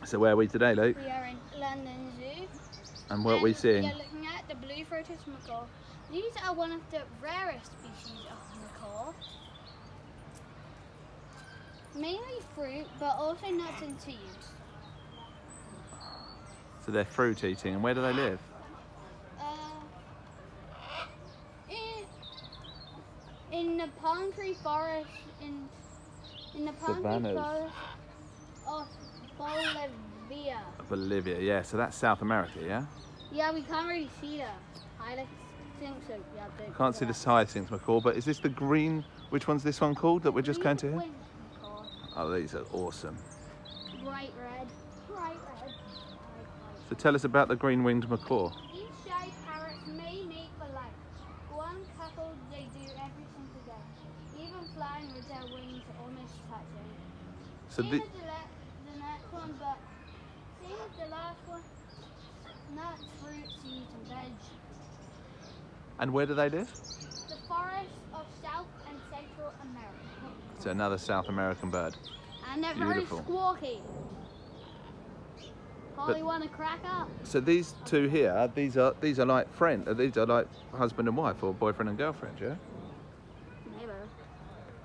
So where are we today, Luke? We are in London Zoo. And what are we seeing? We are looking at the blue-throated macaw. These are one of the rarest species of macaw. Mainly fruit, but also nuts and seeds. So they're fruit eating, and where do they live? In the palm tree forest in the palm tree forest of Bolivia. Bolivia, yeah. So that's South America, yeah? Yeah, we can't really see them. I think so. Yeah, I can't see the hyacinth macaw, but is this the green? Which one's this one called that we're just going to here? Oh, these are awesome. Bright red. Bright red. So tell us about the green-winged macaw. These shy parrots may mate for life. One couple they do every single day, even flying with their wings almost touching. So Same as the next one, but same as the last one. Nuts, fruit, seeds, and veg. And where do they live? The forests of South and Central America. It's another South American bird. And they're Beautiful. very squawky. Probably want to crack up. So these two here, these are like these are like husband and wife, or boyfriend and girlfriend, yeah?